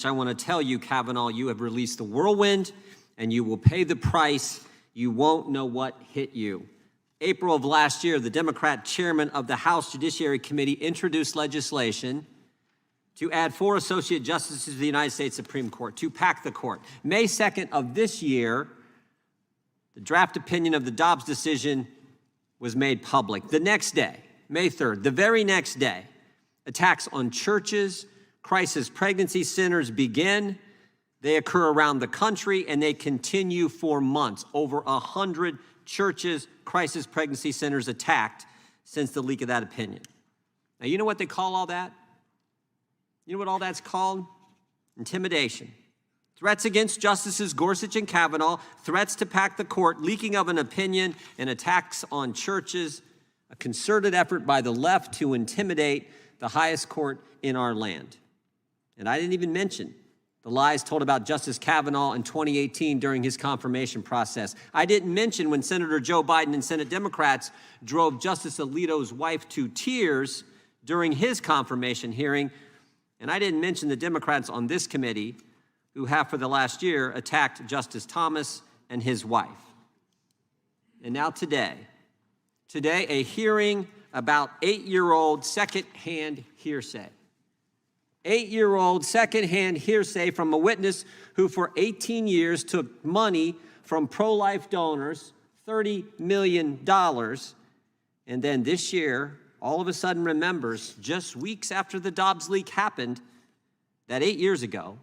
I want to tell you, Kavanaugh, you have released the whirlwind, and you will pay the price. You won't know what hit you. April of last year, the Democrat chairman of the House Judiciary Committee introduced legislation to add 4 associate justices to the United States Supreme Court, to pack the court. May 2nd of this year, the draft opinion of the Dobbs decision was made public. The next day, May 3rd, the very next day, attacks on churches, crisis pregnancy centers begin. They occur around the country, and they continue for months. Over 100 churches, crisis pregnancy centers attacked since the leak of that opinion. Now, you know what they call all that? You know what all that's called? Intimidation. Threats against Justices Gorsuch and Kavanaugh, threats to pack the court, leaking of an opinion, and attacks on churches, a concerted effort by the left to intimidate the highest court in our land. And I didn't even mention the lies told about Justice Kavanaugh in 2018 during his confirmation process. I didn't mention when Senator Joe Biden and Senate Democrats drove Justice Alito's wife to tears during his confirmation hearing. And I didn't mention the Democrats on this committee who have for the last year attacked Justice Thomas and his wife. And now today, a hearing about 8-year-old secondhand hearsay. 8-year-old secondhand hearsay from a witness who for 18 years took money from pro-life donors, $30 million, and then this year, all of a sudden remembers, just weeks after the Dobbs leak happened, that 8 years ago,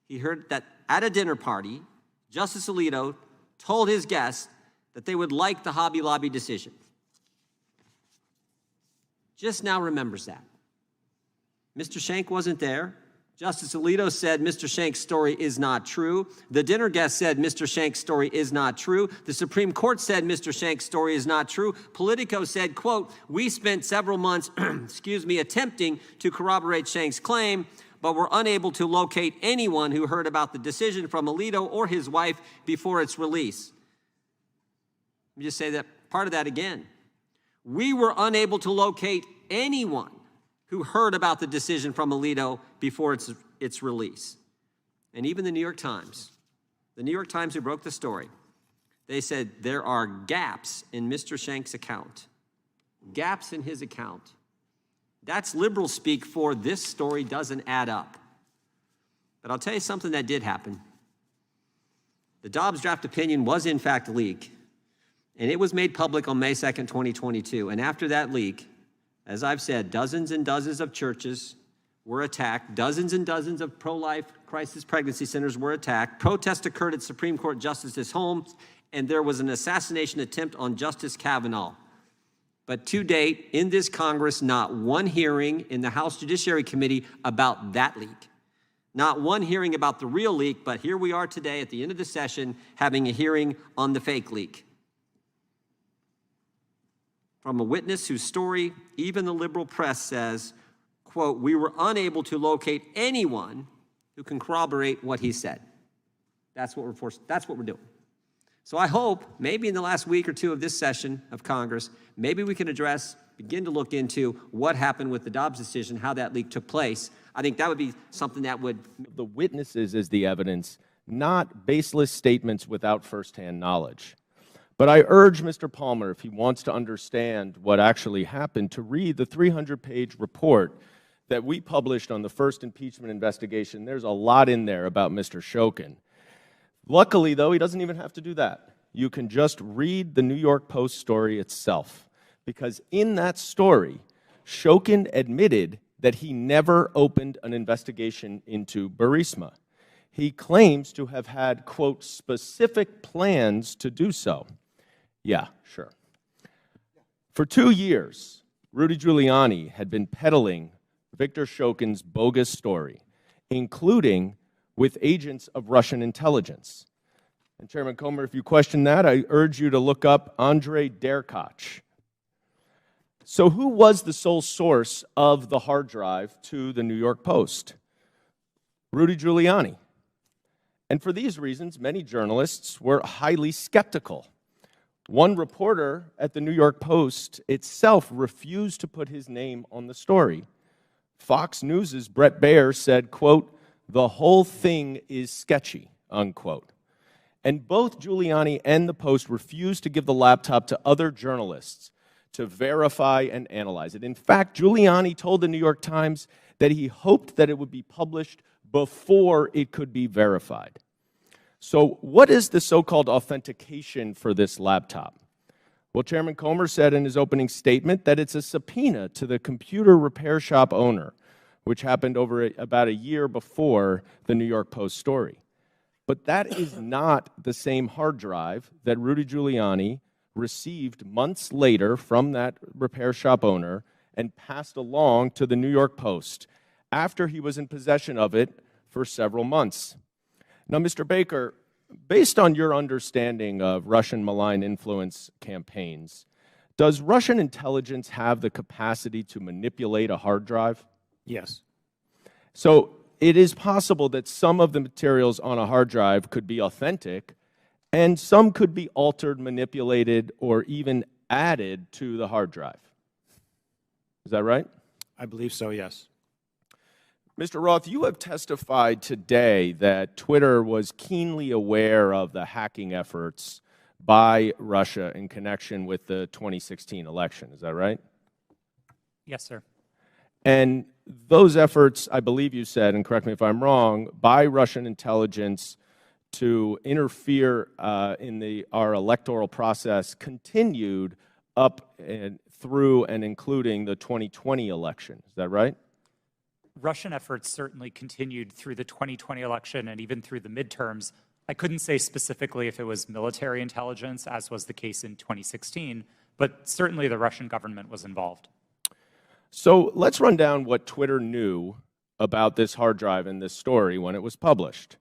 he heard that at a dinner party, Justice Alito told his guests that they would like the Hobby Lobby decision. Just now remembers that. Mr. Schenck wasn't there. Justice Alito said Mr. Schenk's story is not true. The dinner guest said Mr. Schenk's story is not true. The Supreme Court said Mr. Schenk's story is not true. Politico said, quote, "We spent several months, attempting to corroborate Schenk's claim, but were unable to locate anyone who heard about the decision from Alito or his wife before its release." Let me just say that part of that again. We were unable to locate anyone who heard about the decision from Alito before its release. And even the New York Times who broke the story, they said there are gaps in Mr. Schenk's account. Gaps in his account. That's liberal speak for this story doesn't add up. But I'll tell you something that did happen. The Dobbs draft opinion was in fact leaked, and it was made public on May 2nd, 2022. And after that leak, as I've said, dozens and dozens of churches were attacked. Dozens and dozens of pro-life crisis pregnancy centers were attacked. Protests occurred at Supreme Court justices' homes, and there was an assassination attempt on Justice Kavanaugh. But to date, in this Congress, not one hearing in the House Judiciary Committee about that leak. Not one hearing about the real leak, but here we are today at the end of the session having a hearing on the fake leak. From a witness whose story even the liberal press says, quote, "We were unable to locate anyone who can corroborate what he said." That's what we're doing. So I hope maybe in the last week or two of this session of Congress, maybe we can begin to look into what happened with the Dobbs decision, how that leak took place. I think that would be something that would... The witnesses as the evidence, not baseless statements without firsthand knowledge. But I urge Mr. Palmer, if he wants to understand what actually happened, to read the 300-page report that we published on the first impeachment investigation. There's a lot in there about Mr. Shokin. Luckily, though, he doesn't even have to do that. You can just read the New York Post story itself, because in that story, Shokin admitted that he never opened an investigation into Burisma. He claims to have had, quote, "specific plans to do so." Yeah, sure. For 2 years, Rudy Giuliani had been peddling Victor Shokin's bogus story, including with agents of Russian intelligence. And Chairman Comer, if you question that, I urge you to look up Andrei Derkach. So who was the sole source of the hard drive to the New York Post? Rudy Giuliani. And for these reasons, many journalists were highly skeptical. One reporter at the New York Post itself refused to put his name on the story. Fox News' Brett Baer said, quote, The whole thing is sketchy, unquote. And both Giuliani and the Post refused to give the laptop to other journalists to verify and analyze it. In fact, Giuliani told the New York Times that he hoped that it would be published before it could be verified. So what is the so-called authentication for this laptop? Well, Chairman Comer said in his opening statement that it's a subpoena to the computer repair shop owner, which happened about a year before the New York Post story. But that is not the same hard drive that Rudy Giuliani received months later from that repair shop owner and passed along to the New York Post after he was in possession of it for several months. Now, Mr. Baker, based on your understanding of Russian malign influence campaigns, does Russian intelligence have the capacity to manipulate a hard drive? Yes. So it is possible that some of the materials on a hard drive could be authentic, and some could be altered, manipulated, or even added to the hard drive. Is that right? I believe so, yes. Mr. Roth, you have testified today that Twitter was keenly aware of the hacking efforts by Russia in connection with the 2016 election. Is that right? Yes, sir. And those efforts, I believe you said, and correct me if I'm wrong, by Russian intelligence to interfere in our electoral process continued up and through and including the 2020 election. Is that right? Russian efforts certainly continued through the 2020 election and even through the midterms. I couldn't say specifically if it was military intelligence, as was the case in 2016, but certainly the Russian government was involved. So let's run down what Twitter knew about this hard drive and this story when it was published.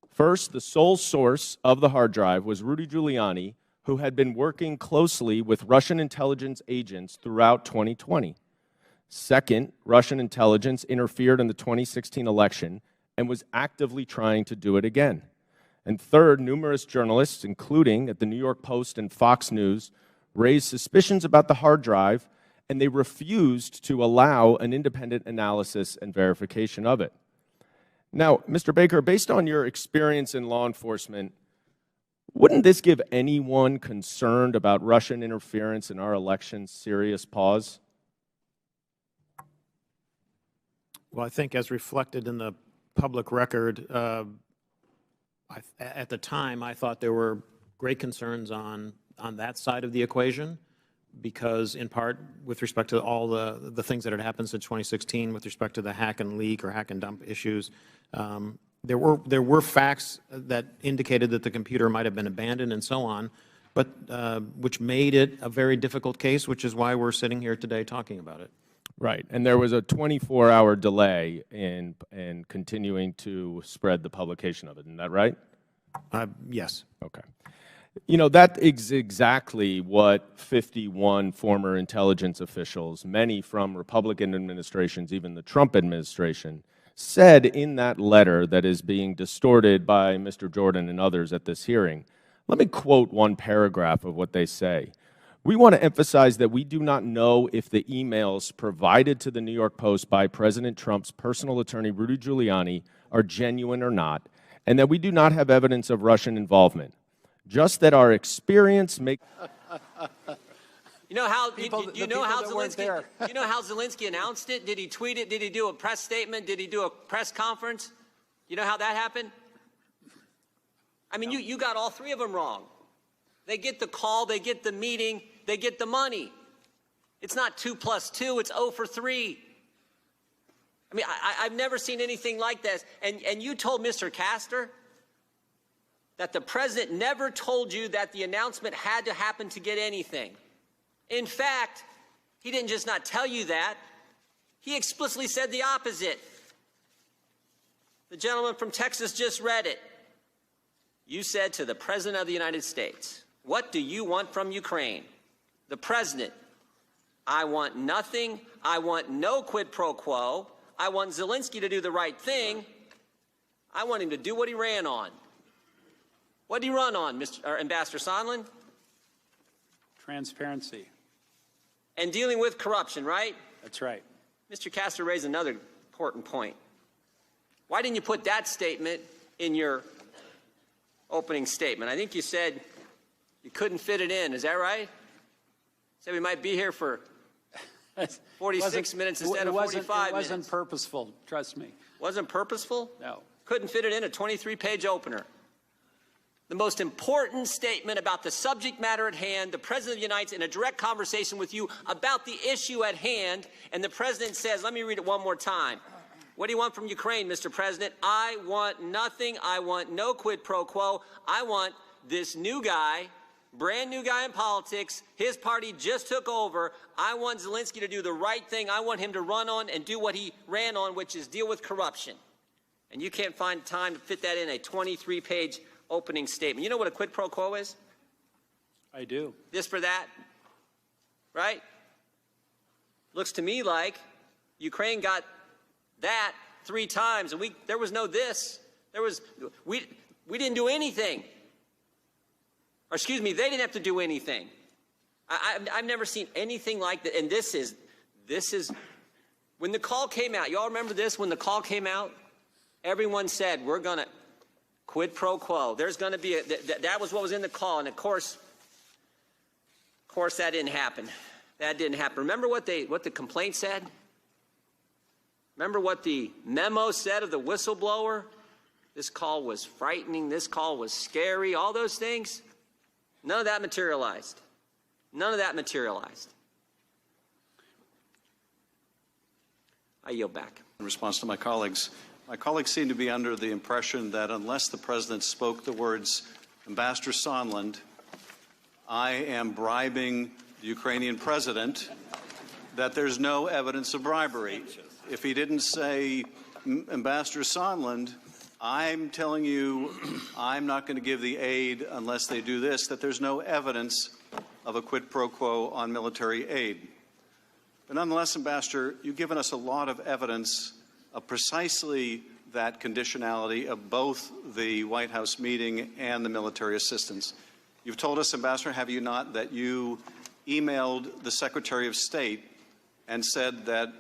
First, the sole source of the hard drive was Rudy Giuliani, who had been working closely with Russian intelligence agents throughout 2020. Second, Russian intelligence interfered in the 2016 election and was actively trying to do it again. And third, numerous journalists, including at the New York Post and Fox News, raised suspicions about the hard drive, and they refused to allow an independent analysis and verification of it. Now, Mr. Baker, based on your experience in law enforcement, wouldn't this give anyone concerned about Russian interference in our elections serious pause? Well, I think as reflected in the public record, at the time, I thought there were great concerns on that side of the equation, because in part with respect to all the things that had happened since 2016 with respect to the hack and leak or hack and dump issues, there were facts that indicated that the computer might have been abandoned and so on, but which made it a very difficult case, which is why we're sitting here today talking about it. Right, and there was a 24-hour delay in continuing to spread the publication of it. Isn't that right? Yes. Okay. You know, that is exactly what 51 former intelligence officials, many from Republican administrations, even the Trump administration, said in that letter that is being distorted by Mr. Jordan and others at this hearing. Let me quote one paragraph of what they say. We want to emphasize that we do not know if the emails provided to the New York Post by President Trump's personal attorney, Rudy Giuliani, are genuine or not, and that we do not have evidence of Russian involvement. Just that our experience makes... You know how Zelensky announced it? Did he tweet it? Did he do a press statement? Did he do a press conference? You know how that happened? I mean, you got all three of them wrong. They get the call, they get the meeting, they get the money. It's not 2 + 2, it's 0 for 3. I mean, I've never seen anything like this. And you told Mr. Castor that the president never told you that the announcement had to happen to get anything. In fact, he didn't just not tell you that, he explicitly said the opposite. The gentleman from Texas just read it. You said to the President of the United States, "What do you want from Ukraine?" The President, "I want nothing. I want no quid pro quo. I want Zelensky to do the right thing. I want him to do what he ran on." What did he run on, Ambassador Sondland? Transparency. And dealing with corruption, right? That's right. Mr. Castor raised another important point. Why didn't you put that statement in your opening statement? I think you said you couldn't fit it in. Is that right? Said we might be here for 46 minutes instead of 45 minutes. It wasn't purposeful, trust me. Wasn't purposeful? No. Couldn't fit it in a 23-page opener. The most important statement about the subject matter at hand, the President of the United States in a direct conversation with you about the issue at hand, and the President says, let me read it one more time. What do you want from Ukraine, Mr. President? I want nothing. I want no quid pro quo. I want this new guy, brand new guy in politics. His party just took over. I want Zelensky to do the right thing. I want him to run on and do what he ran on, which is deal with corruption. And you can't find time to fit that in a 23-page opening statement. You know what a quid pro quo is? I do. This for that, right? Looks to me like Ukraine got that 3 times, and there was no this. We didn't do anything. Or excuse me, they didn't have to do anything. I've never seen anything like that. And this is when the call came out. Y'all remember this? When the call came out, everyone said we're gonna quid pro quo. There's going to be that was what was in the call, and of course that didn't happen. That didn't happen. Remember what the complaint said? Remember what the memo said of the whistleblower? This call was frightening. This call was scary. All those things. None of that materialized. None of that materialized. I yield back. In response to my colleagues seem to be under the impression that unless the President spoke the words, Ambassador Sondland, I am bribing the Ukrainian President, that there's no evidence of bribery. If he didn't say, Ambassador Sondland, I'm telling you I'm not going to give the aid unless they do this, that there's no evidence of a quid pro quo on military aid. But nonetheless, Ambassador, you've given us a lot of evidence of precisely that conditionality of both the White House meeting and the military assistance. You've told us, Ambassador, have you not, that you emailed the Secretary of State and said that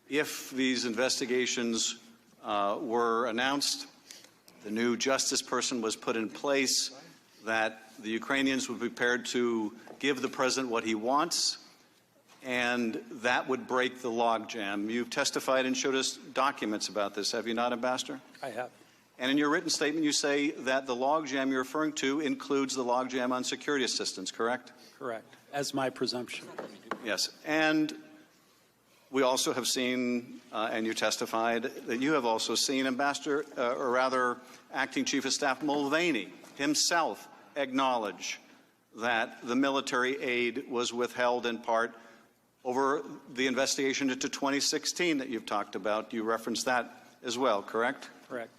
if these investigations were announced, the new justice person was put in place, that the Ukrainians would be prepared to give the President what he wants, and that would break the logjam. You've testified and showed us documents about this, have you not, Ambassador? I have. And in your written statement, you say that the logjam you're referring to includes the logjam on security assistance, correct? Correct, as my presumption. Yes. And we also have seen, and you testified, that you have also seen Ambassador, or rather, Acting Chief of Staff Mulvaney himself acknowledge that the military aid was withheld in part over the investigation into 2016 that you've talked about. You referenced that as well, correct? Correct.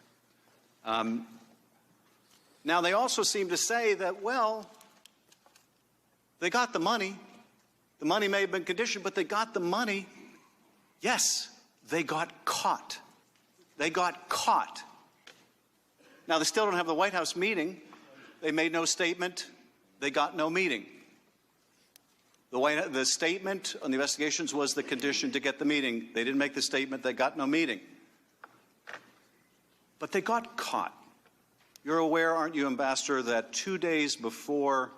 Now, they also seem to say that, well, they got the money. The money may have been conditioned, but they got the money. Yes, they got caught. They got caught. Now, they still don't have the White House meeting. They made no statement. They got no meeting. The statement on the investigations was the condition to get the meeting. They didn't make the statement. They got no meeting. But they got caught. You're aware, aren't you, Ambassador, that 2 days before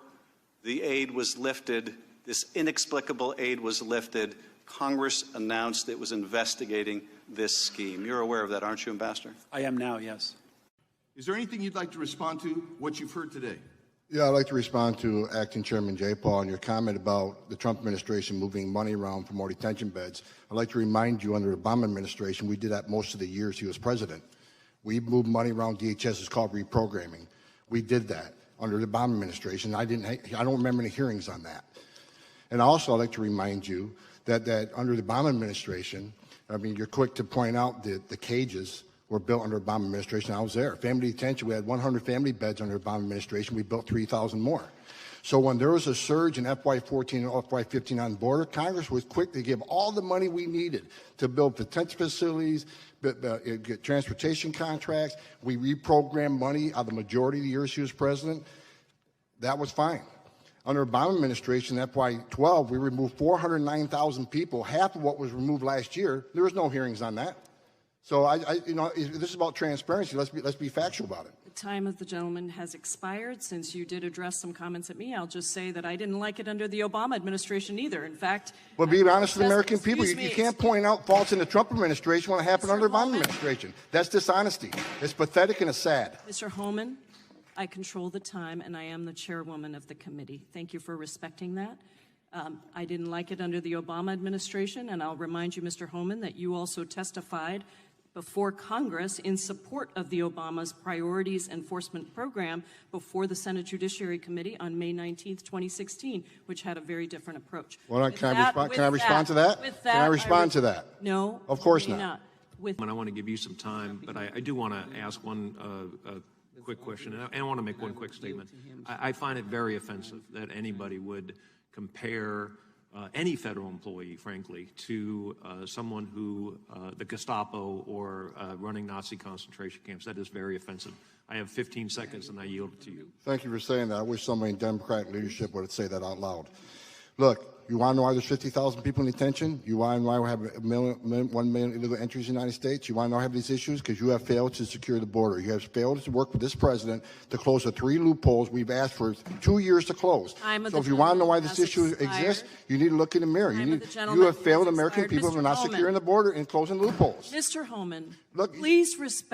the aid was lifted, this inexplicable aid was lifted, Congress announced it was investigating this scheme. You're aware of that, aren't you, Ambassador? I am now, yes. Is there anything you'd like to respond to, what you've heard today? Yeah, I'd like to respond to Acting Chairman J. Paul and your comment about the Trump administration moving money around for more detention beds. I'd like to remind you, under the Obama administration, we did that most of the years he was president. We moved money around DHS. It's called reprogramming. We did that under the Obama administration. I don't remember any hearings on that. And also, I'd like to remind you that under the Obama administration, I mean, you're quick to point out that the cages were built under Obama administration. I was there. Family detention, we had 100 family beds under Obama administration. We built 3,000 more. So when there was a surge in FY14 and FY15 on the border, Congress was quick to give all the money we needed to build detention facilities, get transportation contracts. We reprogrammed money out of the majority of the years he was president. That was fine. Under Obama administration, FY12, we removed 409,000 people, half of what was removed last year. There was no hearings on that. So this is about transparency. Let's be factual about it. The time of the gentleman has expired. Since you did address some comments at me, I'll just say that I didn't like it under the Obama administration either. In fact, But be honest with the American people. Excuse You me. can't point out faults in the Trump administration when it happened Mr. under the Obama Holman. administration. That's dishonesty. It's pathetic and it's sad. Mr. Holman, I control the time, and I am the chairwoman of the committee. Thank you for respecting that. I didn't like it under the Obama administration, and I'll remind you, Mr. Holman, that you also testified before Congress in support of the Obama's priorities enforcement program before the Senate Judiciary Committee on May 19th, 2016, which had a very different approach. Well, With can that- I respond to that? with Can I respond to would- that? No. Of course you may not. With And I want to give you some time, but I do want to ask one quick question, and I want to make one quick statement. I find it very offensive that anybody would compare any federal employee, frankly, to someone who, the Gestapo or running Nazi concentration camps. That is very offensive. I have 15 seconds, and I yield it to you. Thank you for saying that. I wish somebody in Democratic leadership would say that out loud. Look, you want to know why there's 50,000 people in detention? You want to know why we have 1 million illegal entries in the United States? You want to know why we have these issues? Because you have failed to secure the border. You have failed to work with this president to close the 3 loopholes we've asked for 2 years to close. Time of So the if you want to know why gentleman this has issue expired. exists, you need to look in the mirror. Time of the You gentleman have failed has American expired. people Mr. for not Holman. securing the border and closing loopholes. Mr. Holman, Look- please respect